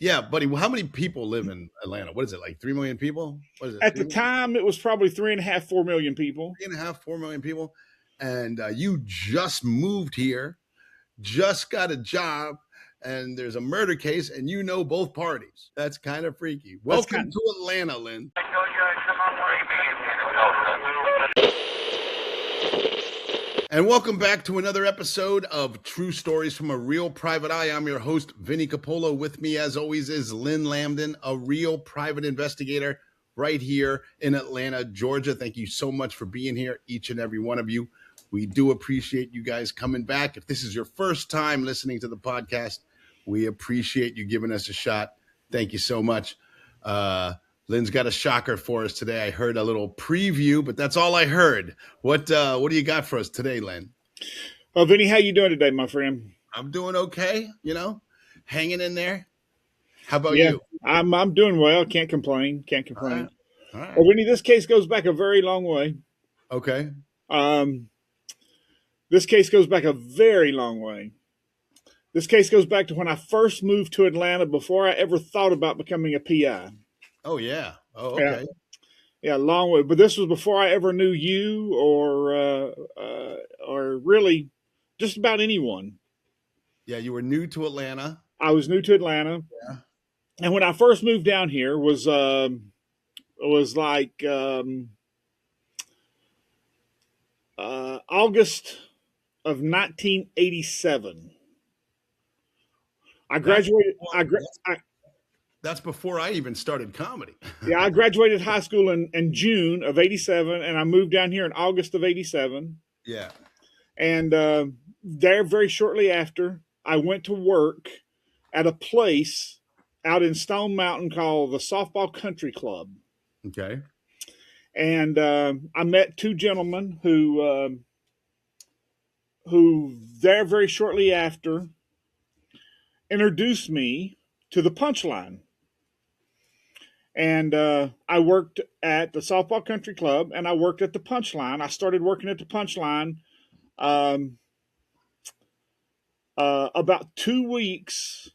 Yeah, buddy. How many people live in Atlanta? What is it, like 3 million people? What is it? At 3 the million? time, it was probably 3.5, 4 million people. 3.5, 4 million people. And you just moved here, just got a job, and there's a murder case, and you know both parties. That's kind of freaky. That's Welcome to Atlanta, Lynn. And welcome back to another episode of True Stories from a Real Private Eye. I'm your host, Vinnie Coppola. With me, as always, is Lynn Lambdin, a real private investigator right here in Atlanta, Georgia. Thank you so much for being here, each and every one of you. We do appreciate you guys coming back. If this is your first time listening to the podcast, we appreciate you giving us a shot. Thank you so much. Lynn's got a shocker for us today. I heard a little preview, but that's all I heard. What do you got for us today, Lynn? Well, Vinny, how you doing today, my friend? I'm doing okay, hanging in there. How about you? I'm doing well. Can't complain. All right. Well, Vinny, this case goes back a very long way. Okay. This case goes back a very long way. This case goes back to when I first moved to Atlanta before I ever thought about becoming a PI. Oh, yeah. Oh, okay. Yeah, a long way. But this was before I ever knew you or really just about anyone. Yeah, you were new to Atlanta. I was new to Atlanta. Yeah. And when I first moved down here was like August of 1987. I graduated. That's before I even started comedy. Yeah, I graduated high school in June of 87, and I moved down here in August of 87. Yeah. And there, very shortly after, I went to work at a place out in Stone Mountain called the Softball Country Club. Okay. And I met two gentlemen who there very shortly after introduced me to the Punchline. And I worked at the Softball Country Club, and I worked at the Punchline. I started working at the Punchline about 2 weeks,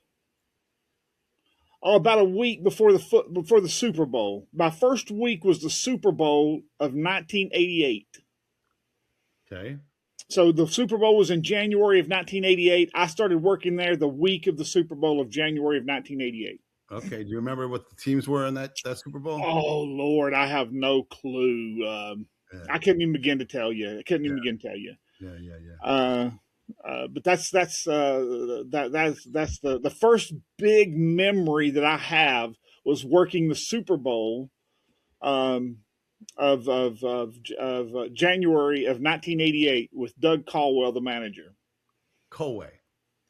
or about a week before the Super Bowl. My first week was the Super Bowl of 1988. Okay. So the Super Bowl was in January of 1988. I started working there the week of the Super Bowl of January of 1988. Okay. Do you remember what the teams were in that Super Bowl? Oh, Lord, I have no clue. I couldn't even begin to tell you. Yeah. But that's the first big memory that I have was working the Super Bowl of January of 1988 with Doug Caldwell, the manager. Doug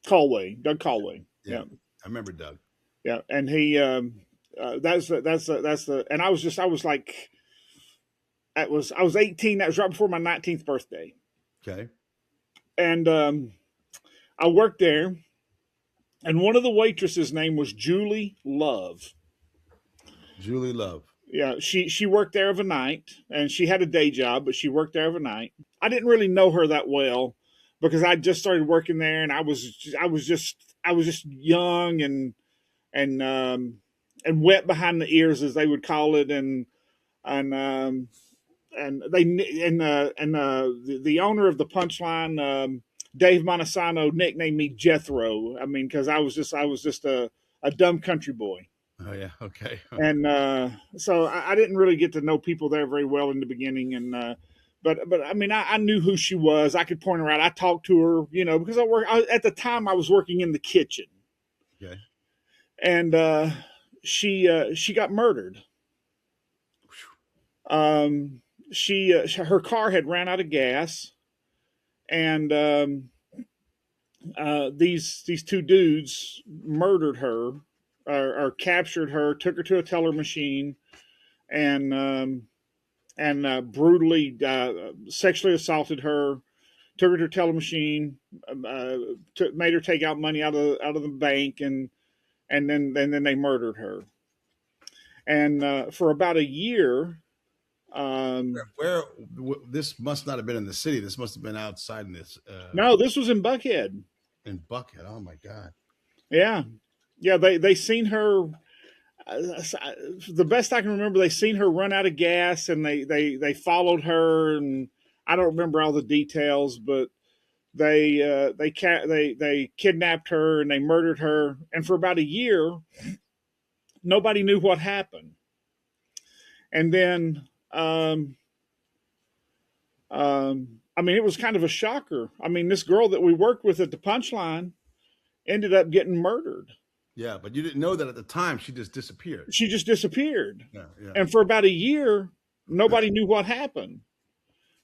Caldway. Yeah. I remember Doug. Yeah, and he that's the and I was 18. That was right before my 19th birthday. Okay. And I worked there, and one of the waitresses' name was Julie Love. Julie Love. Yeah, she worked there of a night, and she had a day job, but she worked there of a night. I didn't really know her that well because I just started working there, and I was just young and wet behind the ears, as they would call it, the owner of the Punchline, Dave Montesano, nicknamed me Jethro. I mean, because I was just a dumb country boy. Oh yeah, okay. And so I didn't really get to know people there very well in the beginning, and but I mean, I knew who she was. I could point her out. I talked to her, because at the time I was working in the kitchen. Okay. And she got murdered. Her car had ran out of gas, and these two dudes murdered her, or captured her, took her to a teller machine, and brutally sexually assaulted her, took her to a teller machine, made her take out money out of the bank, and then they murdered her. And for about a year, where this must not have been in the city. This must have been outside in this. No, this was in Buckhead. In Buckhead. Oh my God. Yeah. Yeah, they seen her. The best I can remember, they seen her run out of gas, and they followed her, and I don't remember all the details, but they kidnapped her and they murdered her, and for about a year, nobody knew what happened. And then, I mean, it was kind of a shocker. I mean, this girl that we worked with at the Punchline ended up getting murdered. Yeah, but you didn't know that at the time. She just disappeared. She just disappeared, Yeah, yeah, and for about a year, nobody knew what happened.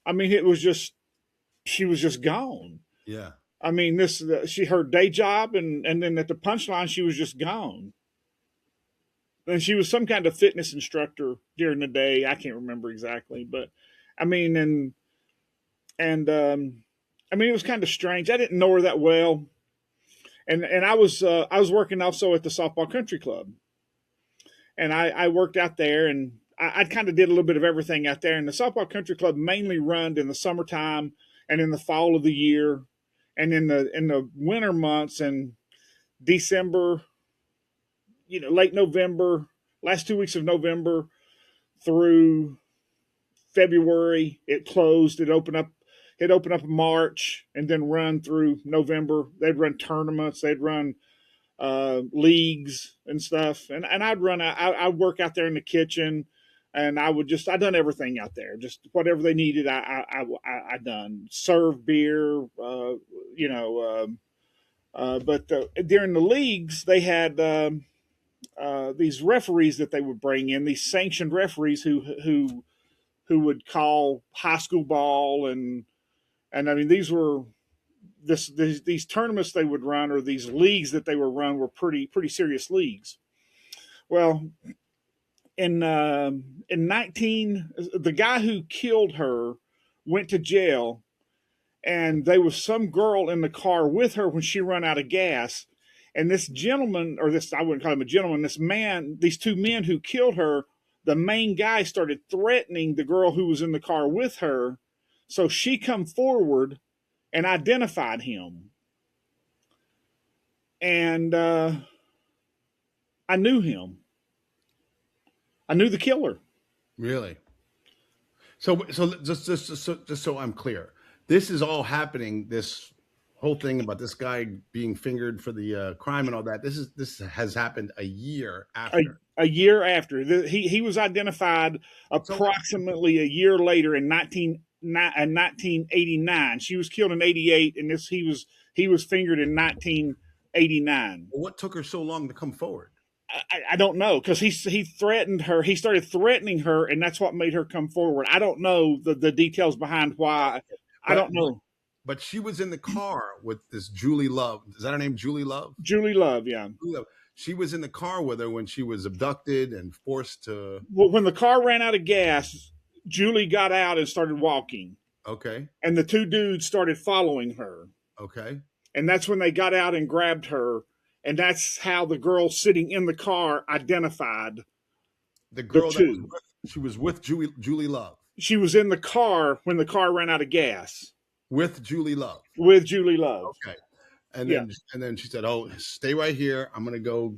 I mean, it was just she was just gone. yeah. I mean, she her day job, and then at the Punchline, she was just gone. And she was some kind of fitness instructor during the day. I can't remember exactly, but I mean, and I mean, it was kind of strange. I didn't know her that well, and I was working also at the softball country club, and I worked out there, and I kind of did a little bit of everything out there. And the softball country club mainly run in the summertime and in the fall of the year, and in the winter months and December, late November, last 2 weeks of November through February, it closed. It opened up in March and then run through November. They'd run tournaments. They'd run leagues and stuff. And I'd work out there in the kitchen, and I done everything out there. Just whatever they needed, I done. Serve beer, but during the leagues, they had these referees that they would bring in, these sanctioned referees who would call high school ball, and I mean, these tournaments they would run, or these leagues that they would run, were pretty serious leagues. Well, in 19, the guy who killed her went to jail, and there was some girl in the car with her when she ran out of gas. And this gentleman, or this, I wouldn't call him a gentleman, this man, these two men who killed her, the main guy started threatening the girl who was in the car with her. So she come forward and identified him. And I knew him. I knew the killer. Really? So just so I'm clear, this is all happening. This whole thing about this guy being fingered for the crime and all that. This has happened a year after. A year after he was identified, approximately a year later in 1989. She was killed in 88, and he was fingered in 1989. What took her so long to come forward? I don't know, because he threatened her. He started threatening her, and that's what made her come forward. I don't know the details behind why. I don't know. But she was in the car with this Julie Love. Is that her name, Julie Love? Julie Love, yeah. Julie Love. She was in the car with her when she was abducted and forced to. Well, when the car ran out of gas, Julie got out and started walking. Okay. And the two dudes started following her. Okay. And that's when they got out and grabbed her. And that's how the girl sitting in the car identified the girl. She was with Julie Love. She was in the car when the car ran out of gas. With Julie Love. With Julie Love. Okay. And then she said, "Oh, stay right here. I'm going to go."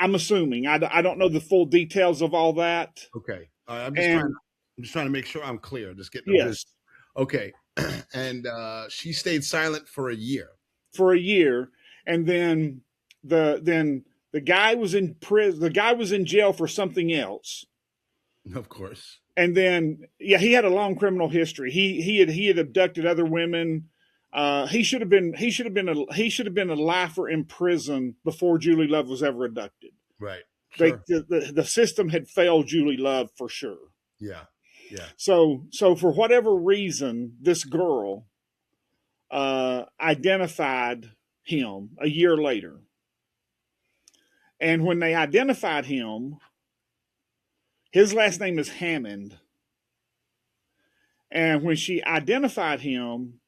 I'm assuming. I don't know the full details of all that. Okay. I'm just trying to make sure I'm clear. Just getting this. Okay. And she stayed silent for a year. For a year, and then the guy was in prison. The guy was in jail for something else. Of course. And then, he had a long criminal history. He had abducted other women. He should have been a lifer in prison before Julie Love was ever abducted. Right. Sure. The system had failed Julie Love for sure. Yeah. Yeah. So for whatever reason, this girl identified him a year later. And when they identified him, his last name is Hammond. And when she identified him,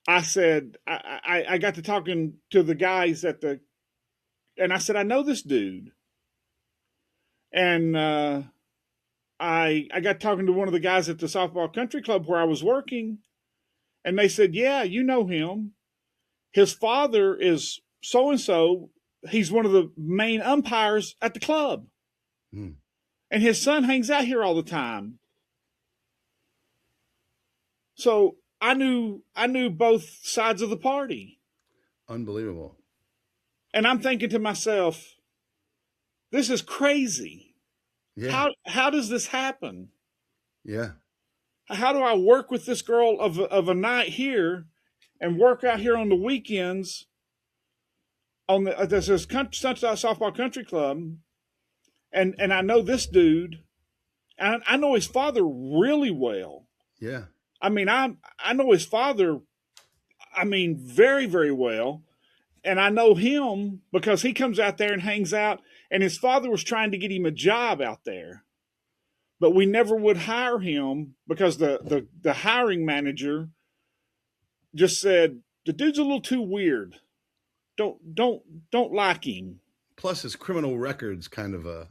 I said, I got to talking to the guys and I said, I know this dude. And I got talking to one of the guys at the softball country club where I was working. And they said, yeah, you know him. His father is so and so, he's one of the main umpires at the club, Hmm. and his son hangs out here all the time. So I knew both sides of the party, Unbelievable. and I'm thinking to myself, this is crazy. Yeah. How does this happen? Yeah. How do I work with this girl of a night here, and work out here on the weekends on this Sunshine Softball Country Club, and I know this dude, and I know his father really well. Yeah. I mean, I know his father. I mean, very very well, and I know him because he comes out there and hangs out. And his father was trying to get him a job out there, but we never would hire him because the hiring manager just said the dude's a little too weird. Don't like him. Plus, his criminal record's kind of a.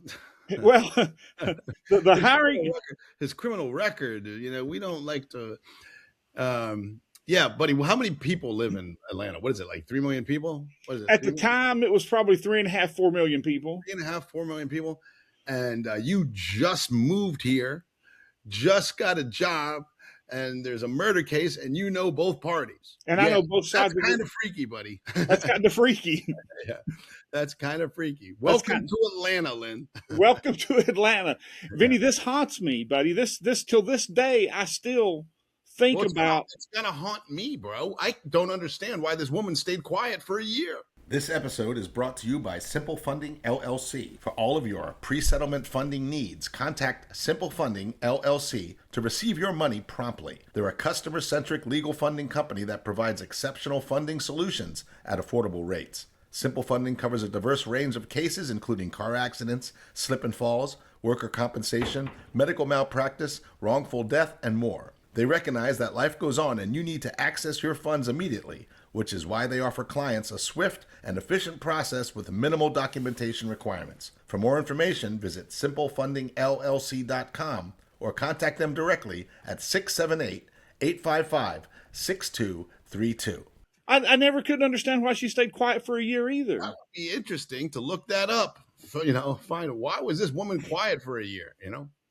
Well, the hiring. His criminal record, we don't like to. Yeah, buddy. How many people live in Atlanta? What is it, like 3 million people? What is it? At the time, it was probably 3.5, 4 million people. 3.5, 4 million people, and you just moved here, just got a job, and there's a murder case, and you know both parties. And I know both sides. That's kind of freaky, buddy. That's kind of freaky. Yeah, that's kind of freaky. Welcome to Atlanta, Lynn. Welcome to Atlanta, Vinnie. This haunts me, buddy. This till this day, I still think about. It's gonna haunt me, bro. I don't understand why this woman stayed quiet for a year. This episode is brought to you by Simple Funding LLC. For all of your pre-settlement funding needs, contact Simple Funding LLC to receive your money promptly. They're a customer-centric legal funding company that provides exceptional funding solutions at affordable rates. Simple Funding covers a diverse range of cases, including car accidents, slip and falls, worker compensation, medical malpractice, wrongful death, and more. They recognize that life goes on and you need to access your funds immediately, which is why they offer clients a swift and efficient process with minimal documentation requirements. For more information, visit simplefundingllc.com or contact them directly at 678-855-6232. I never could understand why she stayed quiet for a year either. That would be interesting to look that up. So, find why was this woman quiet for a year,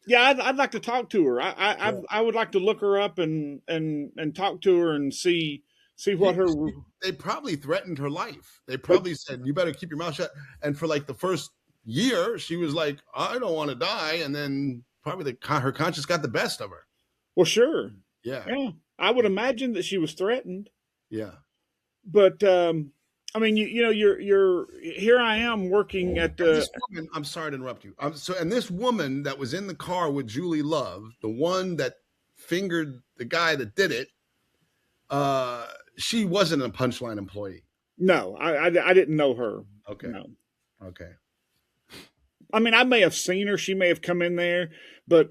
Yeah, I'd like to talk to her. I would like to look her up and talk to her and see what her. They probably threatened her life. They probably said, "You better keep your mouth shut." And for like the first year, she was like, "I don't want to die," and then probably her conscience got the best of her. Well, sure. Yeah. I would imagine that she was threatened. Yeah. But I mean, you're here. I am working at this woman. I'm sorry to interrupt you. And this woman that was in the car with Julie Love, the one that fingered the guy that did it, she wasn't a Punchline employee. No, I didn't know her. Okay. No. Okay. I mean, I may have seen her. She may have come in there, but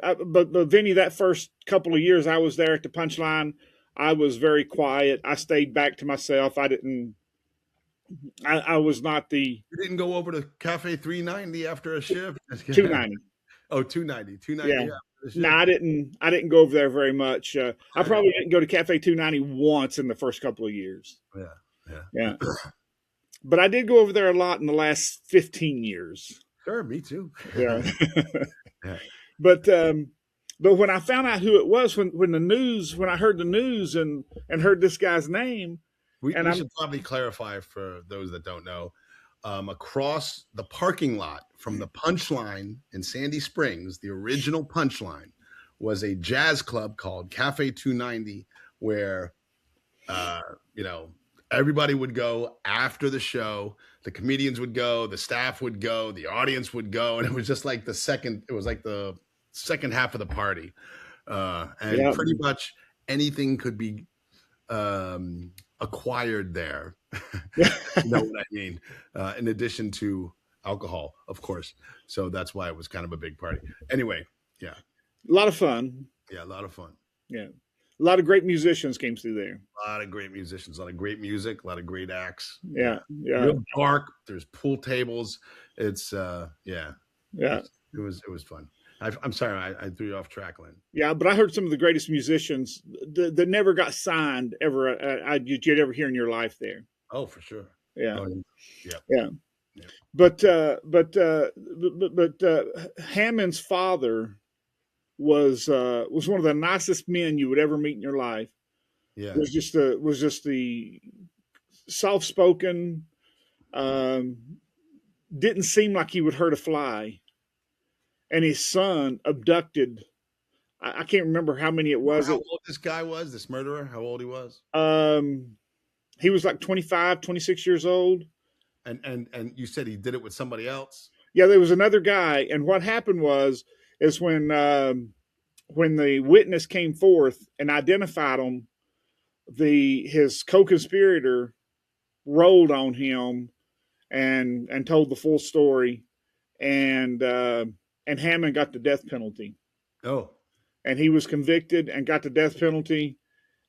Vinnie, that first couple of years I was there at the Punchline, I was very quiet. I stayed back to myself. I was not the. You didn't go over to Cafe 390 after a shift? 290. Oh, 290. 290. Yeah. No, I didn't go over there very much. I probably didn't go to Cafe 290 once in the first couple of years. Yeah. But I did go over there a lot in the last 15 years. Sure, me too. Yeah. Yeah. But when I found out who it was, when I heard the news and heard this guy's name, we should probably clarify for those that don't know, across the parking lot from the Punchline in Sandy Springs, the original Punchline was a jazz club called Cafe 290, where, everybody would go after the show. The comedians would go, the staff would go, the audience would go. And it was just like the second half of the party. Pretty much anything could be acquired there. You know what I mean? In addition to alcohol, of course. So that's why it was kind of a big party. Anyway, yeah. A lot of fun. Yeah, a lot of fun. Yeah. A lot of great musicians came through there. A lot of great musicians, a lot of great music, a lot of great acts. Yeah. Real dark. There's pool tables. It's Yeah. It was fun. I'm sorry, I threw you off track, Lynn. Yeah, but I heard some of the greatest musicians that never got signed ever you'd ever hear in your life there. Oh, for sure. Yeah, Oh, yeah. yeah. Yeah. But Hammond's father was one of the nicest men you would ever meet in your life. Yeah. Was just the soft spoken. Um, didn't seem like he would hurt a fly. And his son abducted. I can't remember how many it Remember was. how old this guy was, this murderer? How old he was? Um, he was like 25, 26 years old. And you said he did it with somebody else? Yeah, there was another guy, and what happened is when the witness came forth and identified him, his co-conspirator rolled on him and told the full story, and Hammond got the death penalty, Oh, and he was convicted and got the death penalty,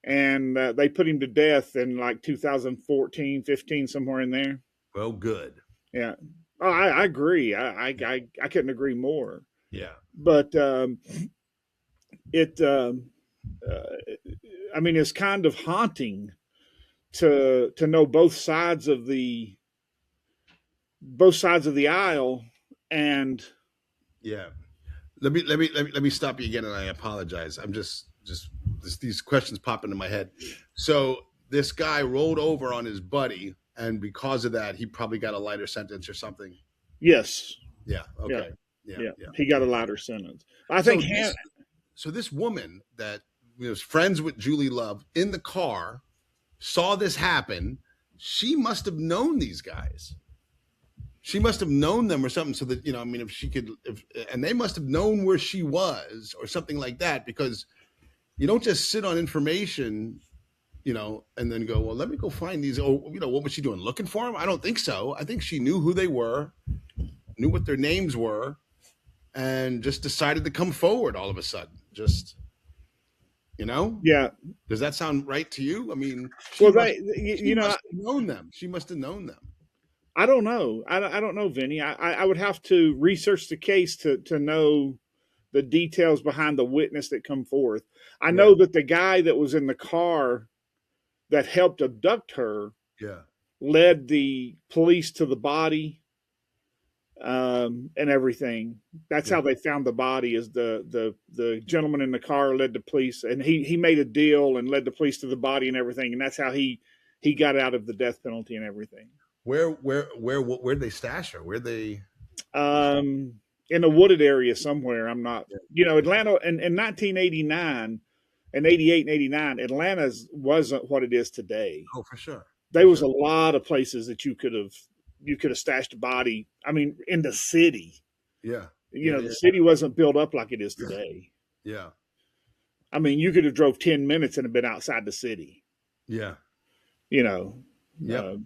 and they put him to death in like 2014, 15, somewhere in there. well, good. Yeah. Oh, I agree. I couldn't agree more. Yeah. But it, I mean, it's kind of haunting to know both sides of the aisle, and Yeah. Let me stop you again, and I apologize. I'm just these questions pop into my head. So this guy rolled over on his buddy, and because of that, he probably got a lighter sentence or something. yes, Yeah. yeah, Okay. Yeah. yeah, Yeah. he got a lighter sentence. I So think this woman that was friends with Julie Love in the car saw this happen. She must have known these guys. She must have known them or something, so that, I mean, if she could, and they must have known where she was or something like that, because you don't just sit on information, and then go, well, let me go find these. Oh, what was she doing? Looking for them? I don't think so. I think she knew who they were, knew what their names were, and just decided to come forward all of a sudden. Just, yeah. does that sound right to you? I mean, Well, she must have known them. She must have known them. I don't know. I don't know, Vinny. I would have to research the case to know the details behind the witness that come forth. I know that the guy that was in the car that helped abduct her Yeah. led the police to the body, and everything. That's how they found the body. Is the gentleman in the car led the police, and he made a deal and led the police to the body and everything, and that's how he got out of the death penalty and everything. Where'd they stash her? Where'd they? In a wooded area somewhere. I'm not, Atlanta in 1989 and 88 and 89, Atlanta wasn't what it is today. Oh, for sure. There was a lot of places that you could have stashed a body. I mean, in the city. Yeah. The city wasn't built up like it is today. Yeah. I mean, you could have drove 10 minutes and have been outside the city. Yeah. Yeah.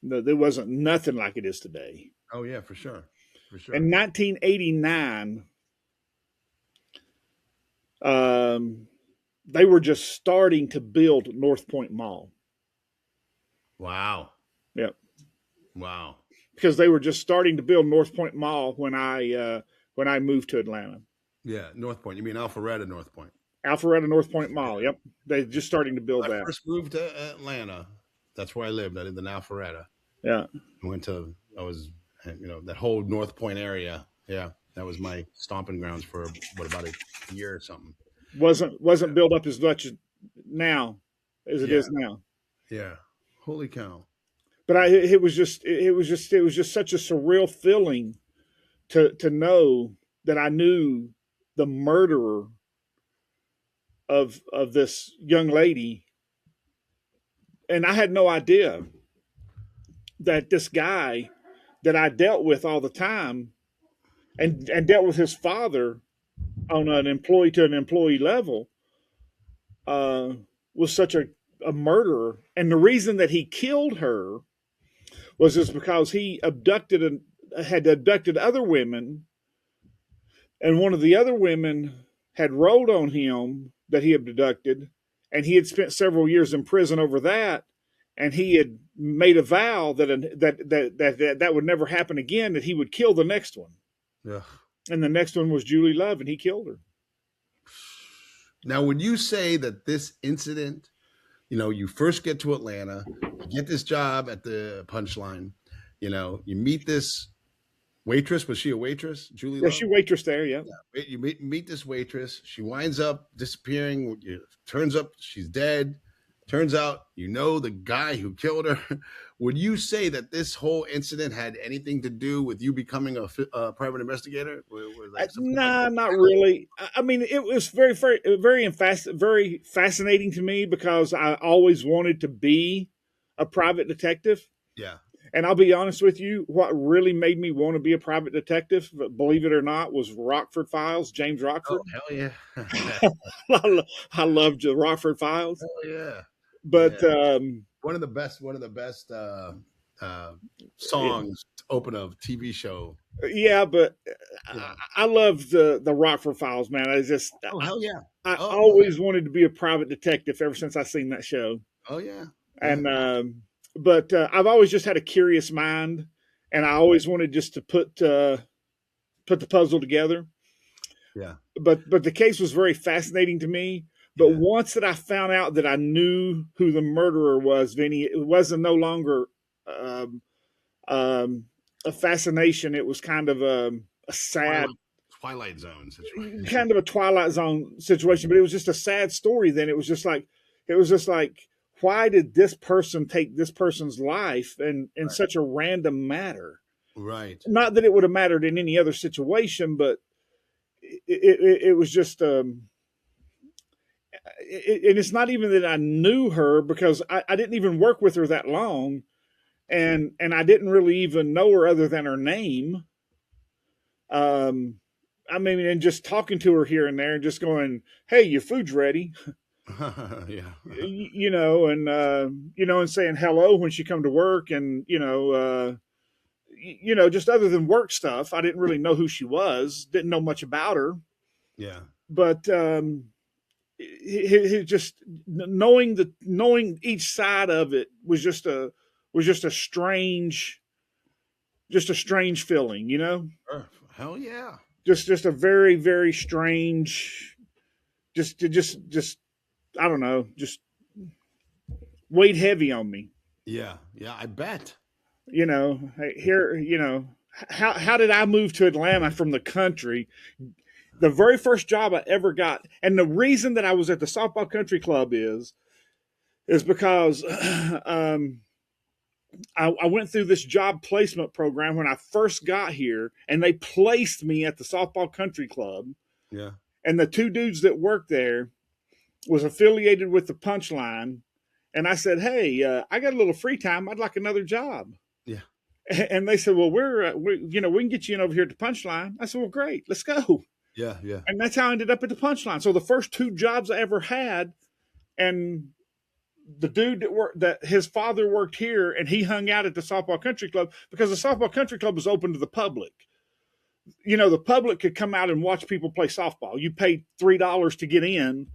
There wasn't nothing like it is today. Oh yeah, for sure. For sure. In 1989, they were just starting to build North Point Mall. Wow. Yep. Wow. Because they were just starting to build North Point Mall when I moved to Atlanta. Yeah, North Point. You mean Alpharetta North Point? Alpharetta North Point Mall. Yep. They're just starting to build that. I first moved to Atlanta. That's where I lived. I lived in Alpharetta. Yeah. I was that whole North Point area. Yeah. That was my stomping grounds for about a year or something. Wasn't built up as much now as it is now. Yeah. Holy cow. But it was just such a surreal feeling to know that I knew the murderer of this young lady, and I had no idea that this guy that I dealt with all the time and dealt with his father on an employee to an employee level was such a murderer. And the reason that he killed her was just because he had abducted other women, and one of the other women had rolled on him that he had abducted, and he had spent several years in prison over that, and he had made a vow that would never happen again, that he would kill the next one. Yeah. And the next one was Julie Love, and he killed her. Now, would you say that this incident You first get to Atlanta, you get this job at the Punchline, you meet this waitress. Was she a waitress? Julie Yeah, she Love? waitress there. Yeah. You meet this waitress. She winds up disappearing. Turns up she's dead. Turns out the guy who killed her. Would you say that this whole incident had anything to do with you becoming a private investigator? Was like something like Nah, that? not really. I mean, it was very fascinating to me because I always wanted to be a private detective. Yeah. And I'll be honest with you, what really made me want to be a private detective, believe it or not, was Rockford Files, James Oh, Rockford. hell yeah. I loved the Rockford Files. Hell yeah. But Yeah. One of the best songs to open a TV show. yeah, but You know. I love the Rockford Files, man. Oh, hell yeah. I Oh, hell yeah. always wanted to be a private detective ever since I seen that show. Oh, yeah. Yeah. And but I've always just had a curious mind, and I always wanted just to put the puzzle together. Yeah. But the case was very fascinating to me. But Yeah. once that I found out that I knew who the murderer was, Vinny, it wasn't no longer um, um, a fascination. It was kind of a sad, Twilight Zone situation. kind of a Twilight Zone situation. But it was just a sad story. Then it was just like, why did this person take this person's life in Right. such a random matter? Right. Not that it would have mattered in any other situation, but it was just. And it's not even that I knew her because I didn't even work with her that long, and I didn't really even know her other than her name. I mean, and just talking to her here and there, and just going, "Hey, your food's ready," Yeah. and saying hello when she come to work, and just other than work stuff. I didn't really know who she was, didn't know much about her, Yeah. but he just knowing each side of it was just a strange feeling, Hell yeah. just a very very strange, just I don't know, just weighed heavy on me. Yeah. Yeah. I bet. Here, how did I move to Atlanta from the country? The very first job I ever got, and the reason that I was at the softball country club is because I went through this job placement program when I first got here, and they placed me at the softball country club. Yeah. And the two dudes that worked there was affiliated with the Punchline, and I said, "Hey, I got a little free time. I'd like another job." Yeah. And they said, "Well, we can get you in over here at the Punchline." I said, "Well, great, let's go." Yeah. Yeah. And that's how I ended up at the Punchline. So the first two jobs I ever had, and the dude that his father worked here, and he hung out at the softball country club because the softball country club was open to the public. The public could come out and watch people play softball. You paid $3 to get in,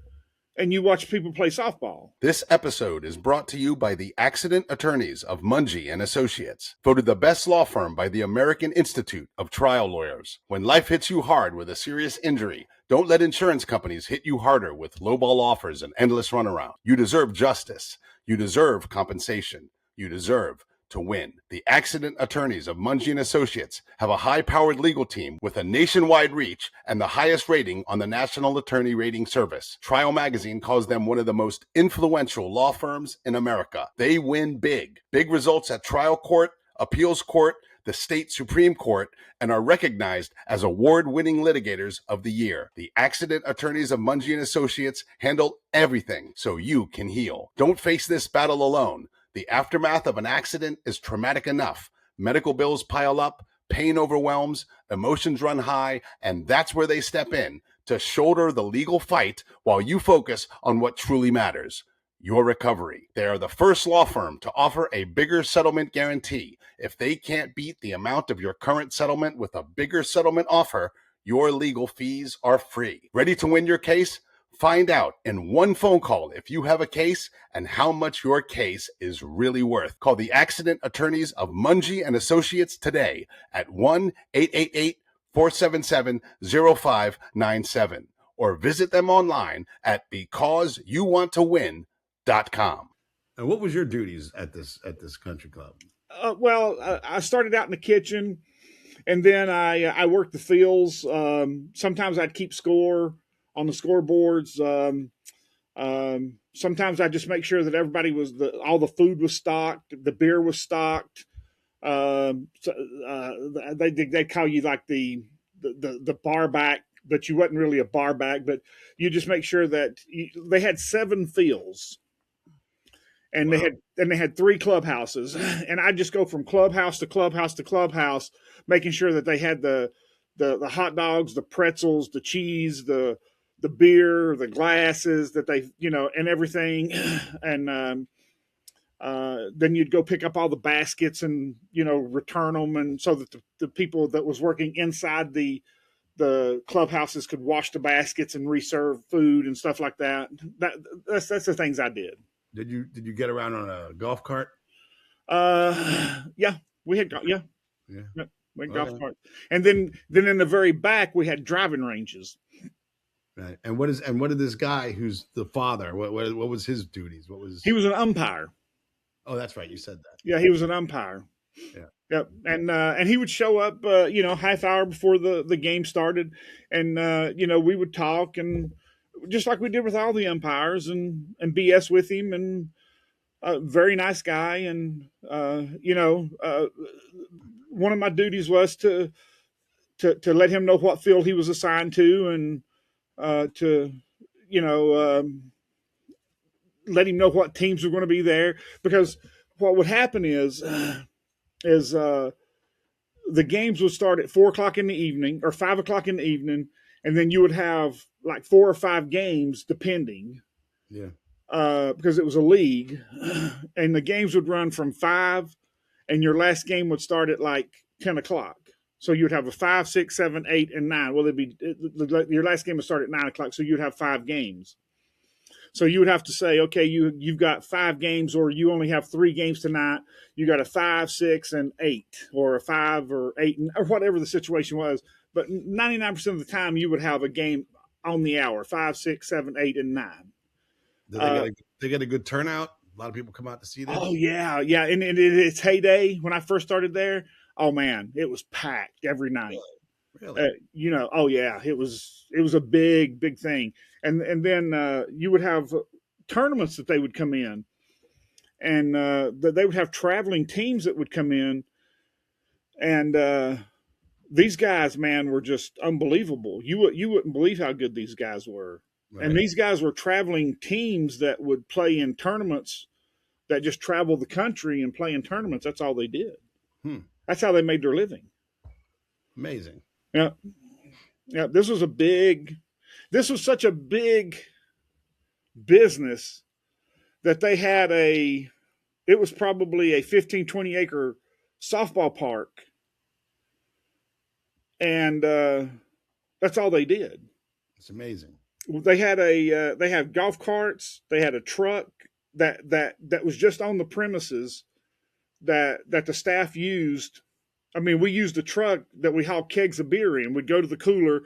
and you watch people play softball. This episode is brought to you by the Accident Attorneys of Monge and Associates, voted the best law firm by the American Institute of Trial Lawyers. When life hits you hard with a serious injury, don't let insurance companies hit you harder with lowball offers and endless runaround. You deserve justice. You deserve compensation. You deserve to win. The Accident Attorneys of Monge and Associates have a high-powered legal team with a nationwide reach and the highest rating on the National Attorney Rating Service. Trial Magazine calls them one of the most influential law firms in America. They win big. Big results at trial court, appeals court, the state Supreme Court, and are recognized as award-winning litigators of the year. The Accident Attorneys of Monge and Associates handle everything so you can heal. Don't face this battle alone. The aftermath of an accident is traumatic enough. Medical bills pile up, pain overwhelms, emotions run high, and that's where they step in to shoulder the legal fight while you focus on what truly matters, your recovery. They are the first law firm to offer a bigger settlement guarantee. If they can't beat the amount of your current settlement with a bigger settlement offer, your legal fees are free. Ready to win your case? Find out in one phone call if you have a case and how much your case is really worth. Call the Accident Attorneys of Monge and Associates today at 1-888-477-0597 or visit them online at becauseyouwanttowin.com. And what was your duties at this country club? I started out in the kitchen, and then I worked the fields. Sometimes I'd keep score on the scoreboards. Sometimes I just make sure that all the food was stocked, the beer was stocked. So, they call you like the bar back, but you wasn't really a bar back, but you just make sure that they had 7 fields, and Wow. they had 3 clubhouses, and I just go from clubhouse to clubhouse to clubhouse, making sure that they had the hot dogs, the pretzels, the cheese, the beer, the glasses that they and everything, and then you'd go pick up all the baskets and return them, and so that the people that was working inside the clubhouses could wash the baskets and reserve food and stuff like that. That's the things I did. Did you get around on a golf cart? Yeah, we had Yeah. yeah, we had golf Okay. carts, and then in the very back we had driving ranges. Right. And what did this guy who's the father? What was his duties? What was? He was an umpire. Oh, that's right. You said that. Yeah, he was an umpire. Yeah. Yep, and he would show up, half hour before the game started, and we would talk, and just like we did with all the umpires, and BS with him, and very nice guy, and one of my duties was to let him know what field he was assigned to, and to you know let him know what teams were going to be there, because what would happen is the games would start at 4 o'clock in the evening or 5 o'clock in the evening, and then you would have like 4 or 5 games depending, Yeah. because it was a league, and the games would run from 5, and your last game would start at like 10 o'clock. So you'd have a 5, 6, 7, 8, and 9. Well, your last game would start at 9 o'clock, so you'd have 5 games. So you would have to say, okay, you've got 5 games, or you only have 3 games tonight. You got a 5, 6, and 8, or a 5 or 8, or whatever the situation was. But 99% of the time, you would have a game on the hour: 5, 6, 7, 8, and 9. Did they get a good turnout? A lot of people come out to see this. Oh yeah, yeah. And in its heyday, when I first started there, oh man, it was packed every night. Really? Oh yeah, it was a big thing, and then you would have tournaments that they would come in, and they would have traveling teams that would come in, and these guys, man, were just unbelievable. You wouldn't believe how good these guys were, Right. and these guys were traveling teams that would play in tournaments, that just travel the country and play in tournaments. That's all they did. That's how they made their living. Amazing. Yeah. Yeah, this was such a big business that they had it was probably a 15, 20 acre softball park. And that's all they did. It's amazing. They had golf carts. They had a truck that was just on the premises, that the staff used. I mean, we used a truck that we hauled kegs of beer in. We'd go to the cooler,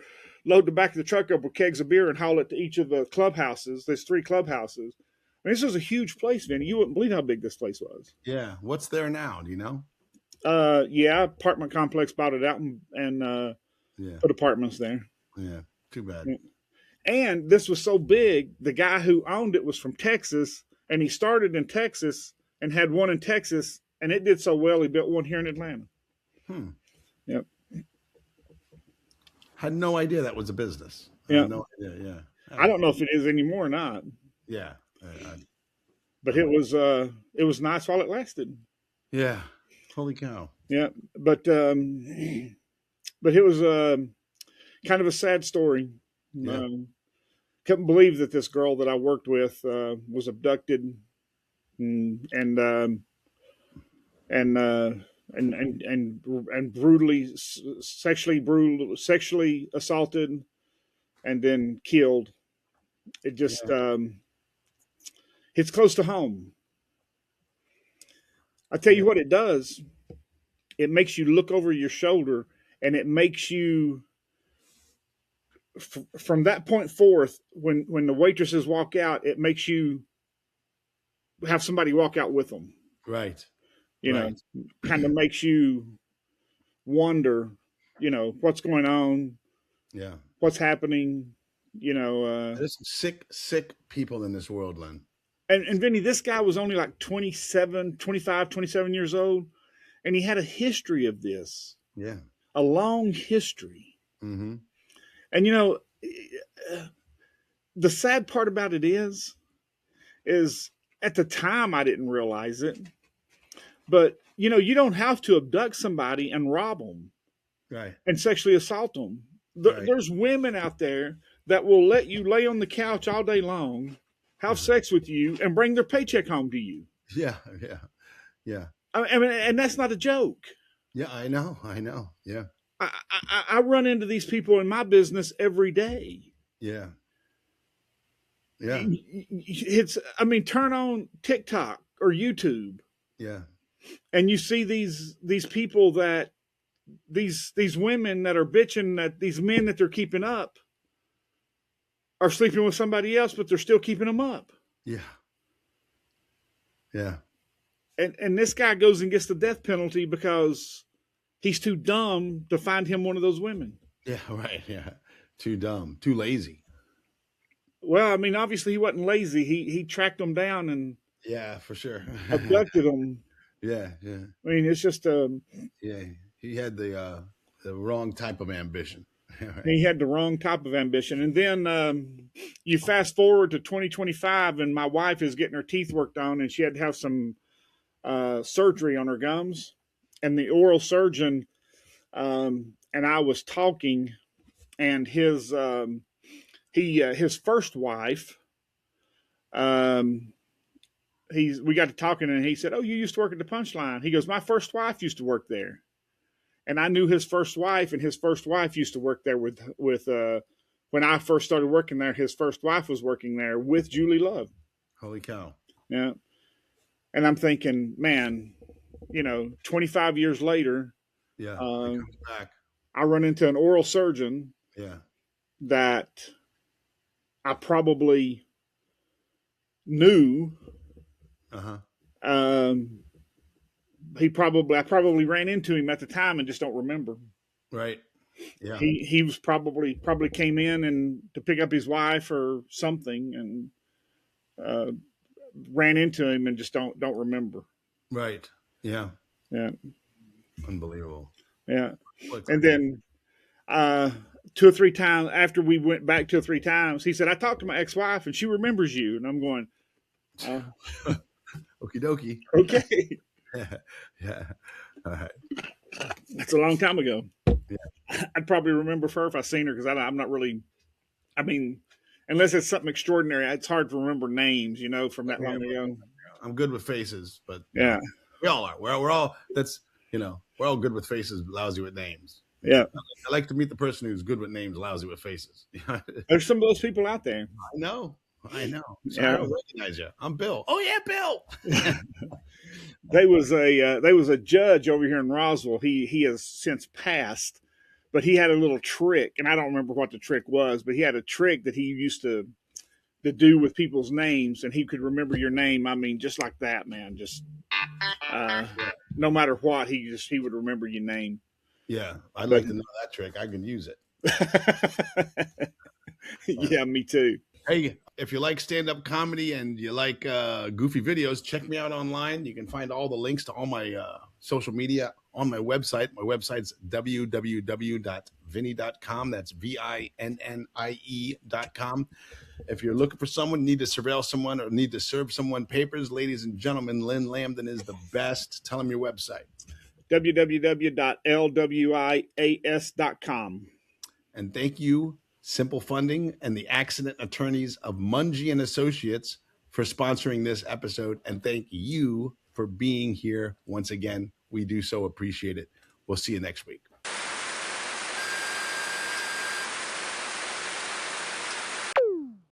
load the back of the truck up with kegs of beer, and haul it to each of the clubhouses. There's 3 clubhouses. I mean, this was a huge place, Vinny. You wouldn't believe how big this place was. Yeah. What's there now? Do you know? Yeah, apartment complex bought it out and Yeah. put apartments there. Yeah. Too bad. And this was so big, the guy who owned it was from Texas, and he started in Texas and had one in Texas, and it did so well, he built one here in Atlanta. Yep. Had no idea that was a business. Yeah. No idea. Yeah. I don't know if it is anymore or not. Yeah. But it was nice while it lasted. Yeah. Holy cow. Yeah. But it was kind of a sad story. Yeah. Couldn't believe that this girl that I worked with was abducted and brutally sexually assaulted and then killed. It just hits close to home. I tell you what it does. It makes you look over your shoulder, and it makes you, from that point forth, when the waitresses walk out, it makes you have somebody walk out with them. Right. You know, Right. kind of makes you wonder, what's going on, Yeah. what's happening, There's sick people in this world, Lynn. and Vinny, this guy was only like 25, 27 years old, and he had a history of this, Yeah. a long history. Mm-hmm. And the sad part about it is at the time I didn't realize it, but you don't have to abduct somebody and rob them Right. and sexually assault them. Right. There's women out there that will let you lay on the couch all day long, have sex with you, and bring their paycheck home to you. Yeah. Yeah. Yeah. I mean, and that's not a joke. Yeah. I know. Yeah. I run into these people in my business every day. Yeah. Yeah. Turn on TikTok or YouTube, Yeah. and you see these people that these women that are bitching that these men that they're keeping up are sleeping with somebody else, but they're still keeping them up. Yeah. Yeah. And this guy goes and gets the death penalty because he's too dumb to find him one of those women. Yeah. Right. Yeah. Too dumb. Too lazy. Well, I mean, obviously he wasn't lazy. He tracked them down and Yeah, for sure. abducted them. Yeah. Yeah. I mean, it's just Yeah. He had the wrong type of ambition. Right. he had the wrong type of ambition. And then you fast forward to 2025, and my wife is getting her teeth worked on, and she had to have some surgery on her gums. And the oral surgeon and I was talking, and his first wife, we got to talking, and he said, "Oh, you used to work at the Punchline." He goes, "My first wife used to work there." And I knew his first wife, and his first wife used to work there with when I first started working there. His first wife was working there with Julie Love. Holy cow! Yeah, and I'm thinking, man, 25 years later, Yeah, it comes back. I run into an oral surgeon. Yeah, that I probably knew. Uh-huh. I probably ran into him at the time and just don't remember. Right. Yeah. He was probably came in and to pick up his wife or something, and ran into him and just don't remember. Right. Yeah. Yeah. Unbelievable. Yeah. And then 2 or 3 times after we went back 2 or 3 times, he said, "I talked to my ex-wife and she remembers you." And I'm going, okie dokie. Okay. Yeah. All right. That's a long time ago. Yeah. I'd probably remember her if I seen her, because I'm not really. I mean, unless it's something extraordinary, it's hard to remember names, from that long ago. I'm good with faces, but yeah, we all are. We're all that's we're all good with faces, lousy with names. Yeah, I like to meet the person who's good with names, lousy with faces. There's some of those people out there. I know. So Yeah. I don't recognize you. I'm Bill. Oh yeah, Bill. There was a judge over here in Roswell. He has since passed, but he had a little trick, and I don't remember what the trick was, but he had a trick that he used to do with people's names, and he could remember your name. I mean, just like that, man. Just no matter what, he would remember your name. Yeah, I'd like to know that trick. I can use it. Yeah, me too. Hey, if you like stand-up comedy and you like goofy videos, check me out online. You can find all the links to all my social media on my website. My website's www.vinnie.com. That's VINNIE.com. If you're looking for someone, need to surveil someone, or need to serve someone papers, ladies and gentlemen, Lynn Lambdin is the best. Tell them your website. www.lwias.com. And thank you, Simple Funding and the accident attorneys of Monge and Associates, for sponsoring this episode. And thank you for being here once again. We do so appreciate it. We'll see you next week.